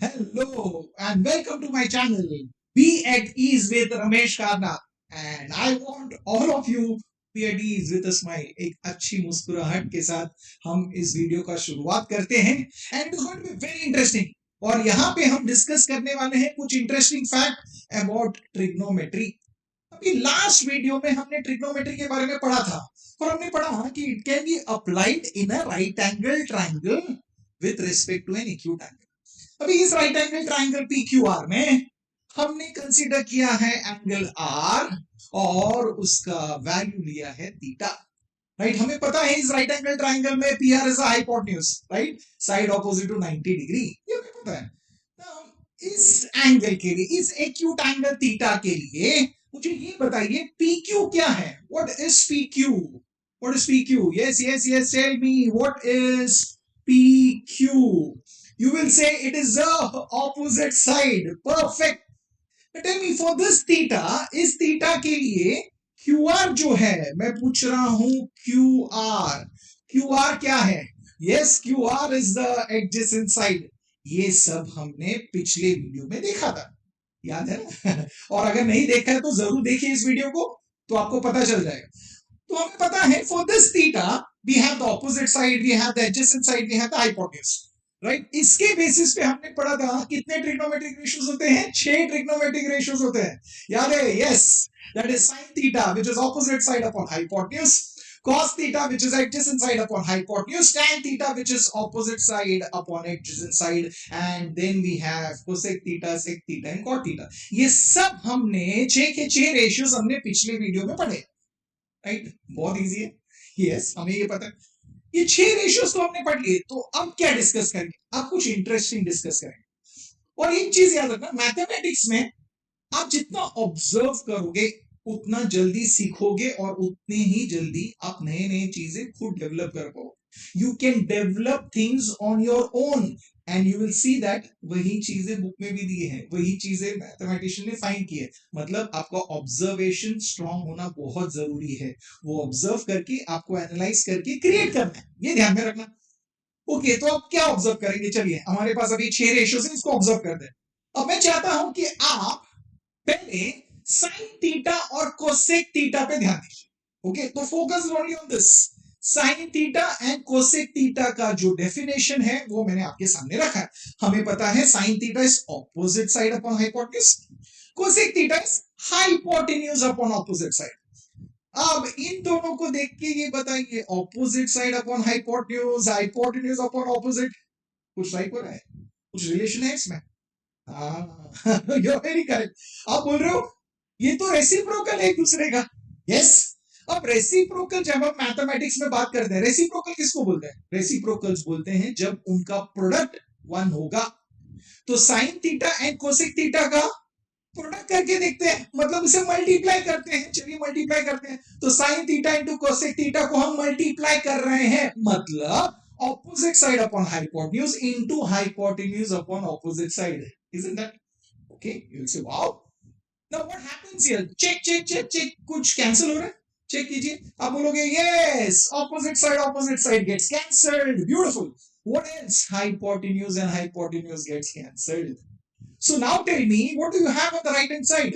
Hello and welcome to my channel. Be at ease with Ramesh Karna. And I want all of you be at ease with a smile. एक अच्छी मुस्कुराहट के साथ हम इस video का शुरुआत करते हैं and it is going to be very interesting. और यहाँ पे हम डिस्कस करने वाले हैं कुछ इंटरेस्टिंग फैक्ट अबाउट ट्रिग्नोमेट्री. अभी लास्ट वीडियो में हमने ट्रिग्नोमेट्री के बारे में पढ़ा था और हमने पढ़ा कि it can be applied in a right angle triangle with respect to an acute angle. अभी इस राइट एंगल ट्राइंगल PQR में हमने कंसीडर किया है एंगल R और उसका वैल्यू लिया है थीटा. राइट, हमें पता है इस राइट एंगल ट्राइंगल में PR is a hypotenuse, right, side opposite to 90 degree. ये हमें पता है. इस एंगल के लिए, इस एक्यूट एंगल थीटा के लिए मुझे ये बताइए PQ क्या है. What is PQ? What is PQ? Yes yes yes, tell me what is PQ. You will say it is the opposite side. Perfect. But tell me for this theta, इस theta के लिए QR जो है, मैं पूछ रहा हूं QR. QR क्या है? Yes, QR is the adjacent side. ये सब हमने पिछले वीडियो में देखा था, याद है ना? और अगर नहीं देखा है तो जरूर देखिए इस वीडियो को, तो आपको पता चल जाएगा. तो हमें पता है for this theta we have the opposite side, we have the adjacent side, we have the hypotenuse. Right, इसके बेसिस पे हमने पढ़ा था कितने ट्रिग्नोमेट्रिक रेशियोज होते हैं. 6 ट्रिग्नोमेट्रिक रेशियोज होते हैं, याद है? Yes, that is sin theta which is opposite side upon hypotenuse, cos theta which is adjacent side upon hypotenuse, tan theta which is opposite side upon adjacent side, and then we have cosec theta, sec theta and cot theta. ये सब हमने 6 के 6 ratios हमने पिछले video में पढ़े. Right, बहुत easy है. यस, हमें ये पता है. ये 6 रेशियोज तो हमने पढ़ लिए. तो अब क्या डिस्कस करेंगे? अब कुछ इंटरेस्टिंग डिस्कस करेंगे. और एक चीज याद रखना, मैथमेटिक्स में आप जितना ऑब्जर्व करोगे उतना जल्दी सीखोगे और उतने ही जल्दी आप नए नए चीजें खुद डेवलप कर पाओगे. You can develop things on your own and you will see that वही चीजें बुक में भी दी है, वही चीजें मैथमेटिशियन ने फाइंड की है. मतलब आपका ऑब्जर्वेशन स्ट्रांग होना बहुत जरूरी है. वो ऑब्जर्व करके आपको एनालाइज करके क्रिएट करना है, ये ध्यान में रखना. ओके, तो अब क्या ऑब्जर्व करेंगे? चलिए, हमारे पास अभी 6 रेशियोज हैं, इसको ऑब्जर्व करते हैं. अब मैं चाहता हूं कि आप पहले साइन थीटा और कोसेक थीटा पे ध्यान दीजिए. ओके, तो focus only on this. Sign theta and cosec theta का जो डेफिनेशन है वो मैंने आपके सामने रखा है. हमें पता है sine theta is opposite side upon hypotenuse, cosec theta is hypotenuse upon opposite side. अब इन दोनों को देख के ये बताइए, opposite side upon hypotenuse, hypotenuse upon opposite, कुछ राइट हो रहा है? कुछ रिलेशन है इसमें? You are very correct. आप बोल रहे हो ये तो रेसिप्रोकल है एक दूसरे का. यस. अब रेसिप्रोकल जब हम मैथमेटिक्स में बात करते हैं, रेसिप्रोकल किसको बोलते हैं? रेसिप्रोकल्स बोलते हैं जब उनका प्रोडक्ट 1 होगा. तो sign theta and cosec theta का प्रोडक्ट करके देखते हैं, मतलब उसे मल्टीप्लाई करते हैं. चलिए मल्टीप्लाई करते हैं. तो sine theta into cosec theta को हम मल्टीप्लाई कर रहे हैं, मतलब opposite side upon hypotenuse into hypotenuse upon opposite side. Isn't that okay? You'll say wow. Now what happens here? Check. कुछ कैंसिल हो रहा है? चेक कीजिए. आप बोलोगे yes, opposite side gets cancelled. Beautiful. What else? Hypotenuse and hypotenuse gets cancelled. So now tell me, what do you have on the right hand side?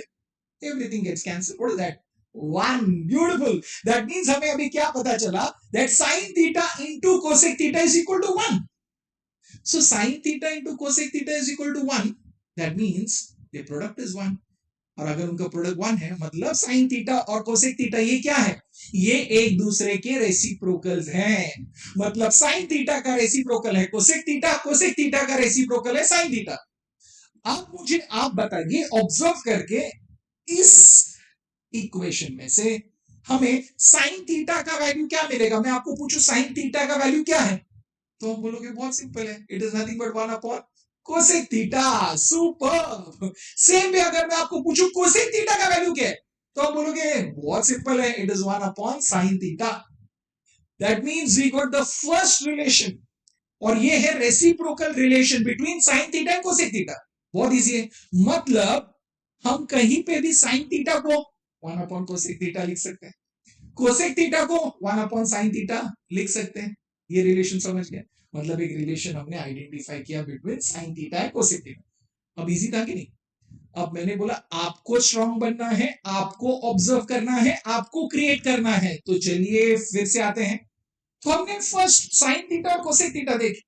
Everything gets cancelled. What is that? 1. Beautiful. That means हमें अभी क्या पता चला? That sin theta into cosec theta is equal to 1. So sin theta into cosec theta is equal to 1. That means the product is 1. और अगर उनका product 1 है, मतलब sin theta और cosec theta ये क्या है? ये एक दूसरे के रेसिप्रोकल्स हैं. मतलब sin theta का रेसिप्रोकल है cosec theta का रेसिप्रोकल है sin theta. अब मुझे आप बताइए, ऑब्जर्व करके इस इक्वेशन में से हमें साइन थीटा का वैल्यू क्या मिलेगा? मैं आपको पूछूं साइन थीटा का वैल्यू क्या है, तो हम बोलोगे बहुत सिंपल है, it is nothing but 1 upon cosec theta. Super. Same way अगर मैं आपको पूछूं कोसेक थीटा का वैल्यू क्या है, तो आप बोलोगे बहुत सिंपल है, it is 1 upon sine theta. That means we got the first relation, और ये है reciprocal relation between sine theta and cosec theta. बहुत इजी है. मतलब हम कहीं पे भी साइन थीटा को 1 अपॉन कोसेक थीटा लिख सकते हैं, कोसेक थीटा को 1 अपॉन साइन थीटा लिख सकते हैं. ये रिलेशन समझ गए? मतलब एक रिलेशन हमने आइडेंटिफाई किया between sine theta and cosec theta. अब इजी था कि नहीं? अब मैंने बोला आपको स्ट्रांग बनना है, आपको ऑब्जर्व करना है, आपको क्रिएट करना है। तो चलिए फिर से आते हैं। तो हमने फर्स्ट साइन थीटा और कोसेक थीटा देख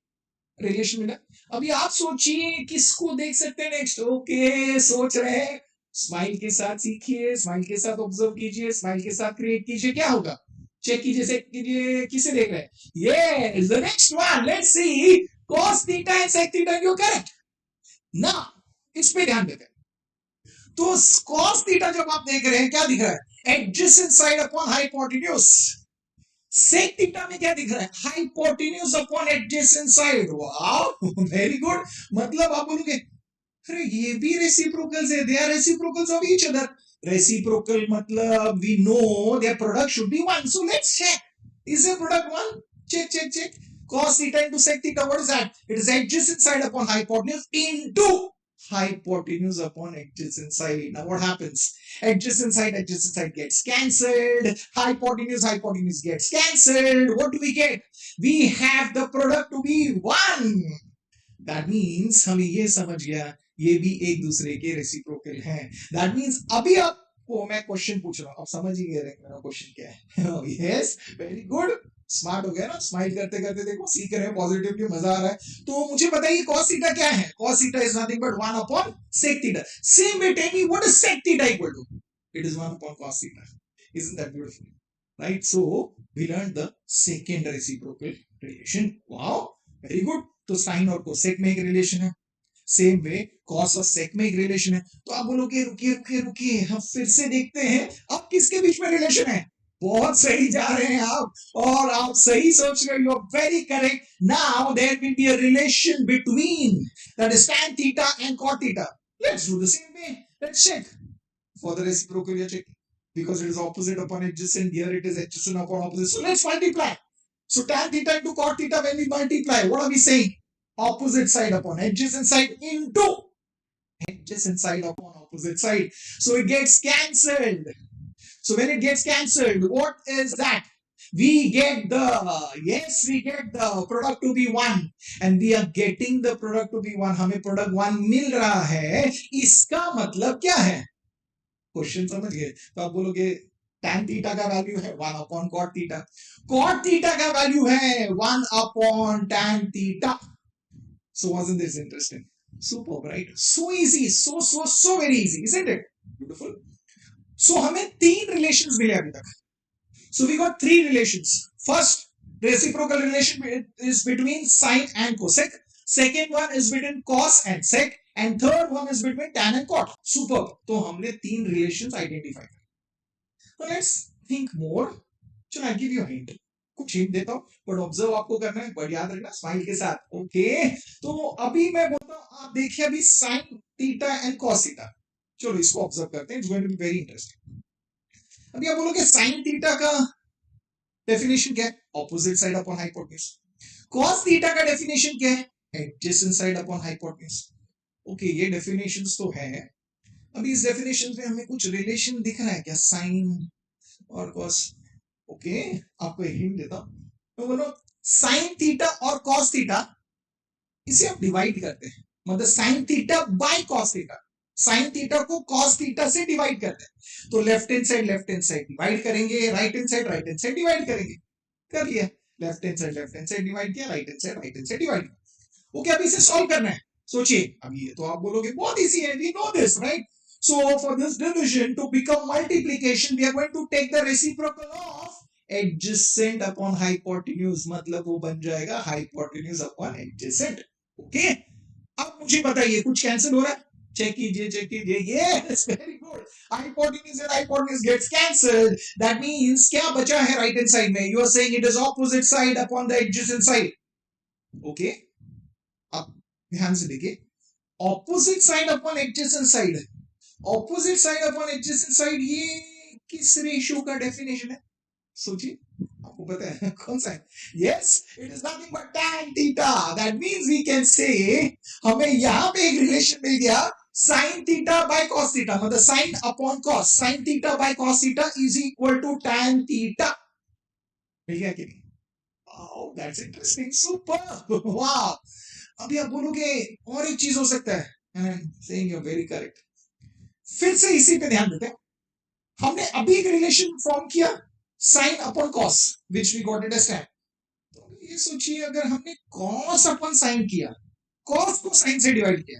रिलेशन मिला। अभी आप सोचिए किसको देख सकते हैं नेक्स्ट। ओके, सोच रहे हैं, स्माइल के साथ सीखिए, स्माइल के साथ ऑब्जर्व कीजिए, स्माइल के साथ क्रिएट कीजिए। क्या होगा चेक कीजिए, चेक कीजिए किसे देख रहे हैं। ये the next one, let's see cos theta and sec theta. You correct ना? इस पे ध्यान देते हैं। तो cos थीटा जब आप देख रहे हैं क्या दिख रहा है? Adjacent side upon hypotenuse. Sec theta में क्या दिख रहा है? Hypotenuse upon adjacent side. Wow, very good. मतलब आप बोलोगे अरे ये भी रेसिप्रोकल्स है, they are reciprocals of each other. Reciprocal मतलब we know their product should be one. So let's check, is the product one? check check check cos theta into sec theta, what is that? It is adjacent side upon hypotenuse into hypotenuse upon adjacent side. Now what happens? Adjacent side gets cancelled, hypotenuse gets cancelled. What do we get? We have the product to be one. That means हमें ये समझ गया ये भी एक दूसरे के reciprocal हैं। That means अभी आपको मैं क्वेश्चन पूछ रहा हूँ, आप समझ ही गए मेरा क्वेश्चन क्या है। यस, वेरी गुड, स्मार्ट हो गया ना। स्माइल करते करते देखो सीख रहे हैं पॉजिटिवली, मजा आ रहा है। तो मुझे बताइए cos थीटा क्या है? cos theta is nothing but 1 upon sec theta. Same way tell me what is sec theta equal to? It is 1 upon cos theta. Isn't that beautiful? Right? So we learned the second reciprocal relation. Wow, very good. तो sign और cosec में एक relation है, same way cos और सेक में एक relation है। तो आप बोलोगे रुकिए रुकिए रुकिए, हम फिर से देखते हैं अब किसके बीच में रिलेशन है। बहुत सही जा रहे हैं आप, और आप सही सोच रहे हो, you are very correct. Now there will be a relation between that is tan theta and cot theta. Let's do the same way, let's check for the reciprocal. या check because it is opposite upon adjacent, here it is adjacent upon opposite, so let's multiply. So tan theta into cot theta, when we multiply, what are we saying? Opposite side upon adjacent side into adjacent side upon opposite side, so it gets cancelled. So when it gets cancelled, what is that? We get the, yes, we get the product to be one, and we are getting the product to be one. हमें product one मिल रहा है, इसका मतलब क्या है? Question समझ गए? तो आप बोलोगे tan थीटा का वैल्यू है 1 upon cot theta, cot theta का वैल्यू है 1 upon tan theta. So wasn't this interesting? Superb, right? So easy, so very easy, isn't it? Beautiful. So हमें तीन रिलेशंस मिले अभी तक। So we got three relations. First, reciprocal relation is between sine and cosec. Second one is between cos and sec. And third one is between tan and cot. Superb. तो हमने तीन relations identify कर। So let's think more. चलो I'll give you a hint. कुछ hint देता हूँ, but observe आपको करना है, बट याद रखना स्माइल के साथ। ओके, तो अभी मैं बोलता हूँ, आप देखिए अभी sine theta and cos theta. चलो इसको ऑब्जर्व करते हैं, it's going to be very interesting. अभी आप बोलोगे साइन थीटा का डेफिनेशन क्या है? Opposite side upon hypotenuse. Cos theta का डेफिनेशन क्या है? Adjacent side upon hypotenuse. Okay, ये डेफिनेशंस तो है। अभी इस डेफिनेशन में हमें कुछ रिलेशन दिख रहा है क्या साइन और कॉस? ओके, आपको एक हिंट देता हूं, तो बोलो साइन थीटा और कॉस थीटा, इसे आप डिवाइड करते हैं, मतलब sine theta by cos theta. Sine theta को कॉस थीटा से डिवाइड करते हैं, तो लेफ्ट हैंड साइड डिवाइड करेंगे, राइट हैंड साइड डिवाइड करेंगे। कर लिया, लेफ्ट हैंड साइड डिवाइड किया, राइट हैंड साइड डिवाइड किया। ओके, अब इसे सॉल्व करना है। सोचिए, अब ये तो आप बोलोगे बहुत इजी है, we know this, right? So for this division to become multiplication, we are going to take the reciprocal of adjacent upon hypotenuse, मतलब वो बन जाएगा hypotenuse upon adjacent। ओके, अब मुझे बताइए कुछ कैंसिल हो रहा है? चेक कीजिए। Yes, very good. Hypotenuse and hypotenuse gets cancelled. That means क्या बचा है right hand side में? You are saying it is opposite side upon the adjacent side. Okay, अब ध्यान से देखिए, opposite side upon adjacent side, opposite side upon adjacent side, ये किस रेशियो का डेफिनेशन है? सोचिए, आपको पता है कौन सा है? Yes, it is nothing but tan theta. That means we can say हमें यहां पे एक रिलेशन मिल गया, sin theta by cos theta, मतलब sin upon cos, sin theta by cos theta is equal to tan theta. मिल गया कि नहीं? Wow, that's interesting, super, wow. अभी आप बोलोगे और एक चीज हो सकता है, and I am saying you very correct. फिर से इसी पे ध्यान देते हैं। हमने अभी एक रिलेशन फॉर्म किया, sine upon cos, which we got it as tan. तो ये सोचिए, अगर हमने कॉस अपॉन साइन किया, कॉस को साइन से डिवाइड किया,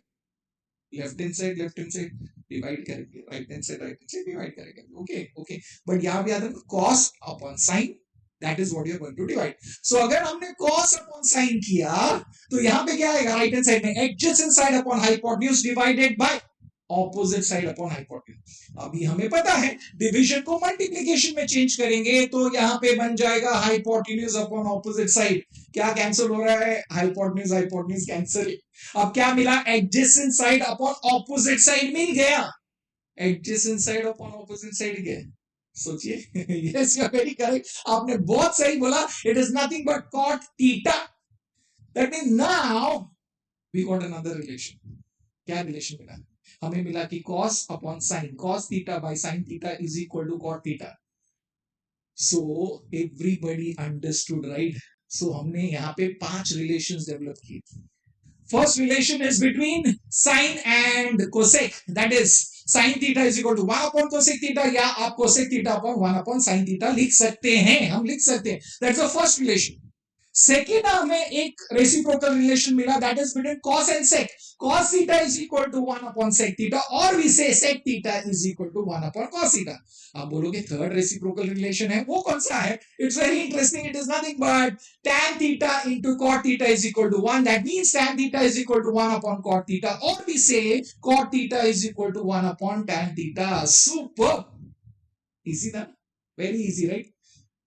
लेफ्ट हैंड साइड डिवाइड करेंगे, राइट हैंड साइड डिवाइड करेंगे, ओके ओके। बट यहां पे याद रखो, cos upon sine, that is what you are going to divide. So अगर हमने कॉस अपॉन साइन किया, तो यहां पे क्या आएगा, राइट हैंड साइड में adjacent side upon hypotenuse divided by opposite side upon hypotenuse. अभी हमें पता है डिवीजन को मल्टीप्लिकेशन में चेंज करेंगे, तो यहां पे बन जाएगा हाइपोटेन्यूज अपॉन ऑपोजिट साइड। क्या कैंसिल हो रहा है, हाइपोटेन्यूज हाइपोटेन्यूज कैंसिल। अब क्या मिला, adjacent side upon opposite side मिल गया, adjacent side upon opposite side गया। सोचिए, yes you are very correct, आपने बहुत सही बोला, it is nothing but cot theta. That means now we got another relation. क्या रिलेशन मिला, हमें मिला कि cos upon sine, cos theta by sine theta is equal to cot theta. So everybody understood, right? सो हमने यहाँ पे 5 relations develop किए। First relation is between sine and cosec, that is sine theta is equal to 1 upon cosec theta, या आप cosec theta upon 1 upon sine theta लिख सकते हैं, हम लिख सकते हैं, that's the first relation. Second हमें एक रेसिप्रोकल रिलेशन मिला, that is between cos and sec, cos theta is equal to 1 upon sec theta, or we say sec theta is equal to 1 upon cos theta. आप बोलोगे third reciprocal relation है, वो कौन सा है? It's very interesting, it is nothing but tan theta into cot theta is equal to 1, that means tan theta is equal to 1 upon cot theta, or we say cot theta is equal to 1 upon tan theta. Super easy ना, very easy, right?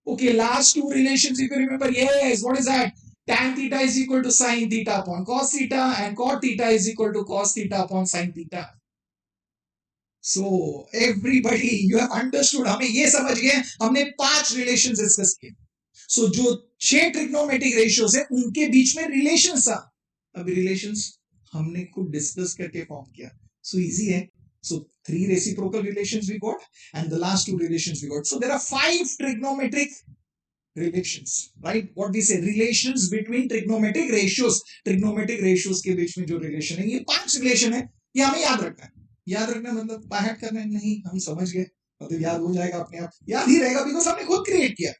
Okay, last two relations, if you remember, yes, what is that? Tan theta is equal to sin theta upon cos theta, and cot theta is equal to cos theta upon sin theta. So everybody, you have understood, हमें ये समझ गए, हमने 5 relations discuss किए। सो जो 6 trigonometric ratios है, उनके बीच में रिलेशंस था। अभी रिलेशंस हमने खुद डिस्कस करके फॉर्म किया, सो इजी है। So 3 reciprocal relations we got, and the last 2 relations we got. So there are 5 trigonometric relations, right? What we say, relations between trigonometric ratios, trigonometric ratios के बीच में जो relation है, ये 5 relation है, ये हमें याद रखना है। याद रखना मतलब बाहर करना नहीं, हम समझ गए, मतलब याद हो जाएगा अपने आप, याद ही रहेगा, बिकॉज हमने खुद क्रिएट किया।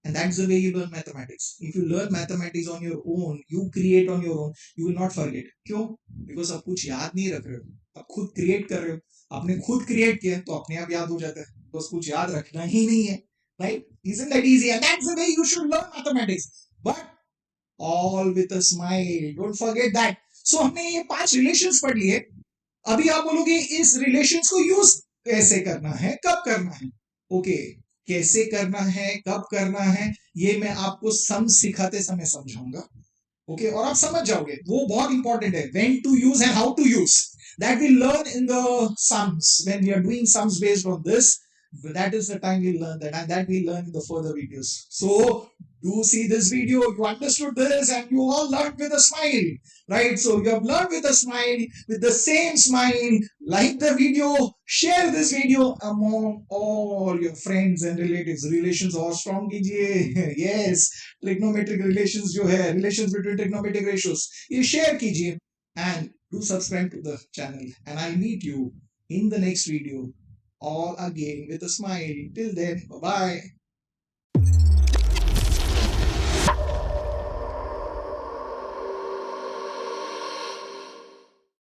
And that's the way you learn mathematics. If you learn mathematics on your own, you create on your own, you will not forget. क्यों? Because आप कुछ याद नहीं रख रहे हो, आप खुद क्रिएट कर रहे हो, आपने खुद क्रिएट किया तो अपने आप याद हो जाता है, बस कुछ याद रखना ही नहीं है, right? Isn't that easy? And that's the way you should learn mathematics. But all with a smile. Don't forget that. So हमने ये 5 रिलेशंस पढ़ लिए। अभी आप बोलोगे इस रिलेशंस को यूज कैसे करना है, कब करना है? ओके, कैसे करना है, कब करना है, ये मैं आपको सम सिखाते समय समझाऊंगा, ओके? और आप समझ जाओगे, वो बहुत इंपॉर्टेंट है, when to use and how to use, that we learn in the sums, when we are doing sums based on this, that is the time we learn that, and that we learn in the further videos. So do see this video, you understood this, and you all learned with a smile, right? So you have learned with a smile, with the same smile. Like the video, share this video among all your friends and relatives. Relations और strong कीजिए, yes, trigonometric relations जो है, relations between trigonometric ratios, ये share कीजिए, and do subscribe to the channel, and I'll meet you in the next video all again with a smile. Till then, bye bye.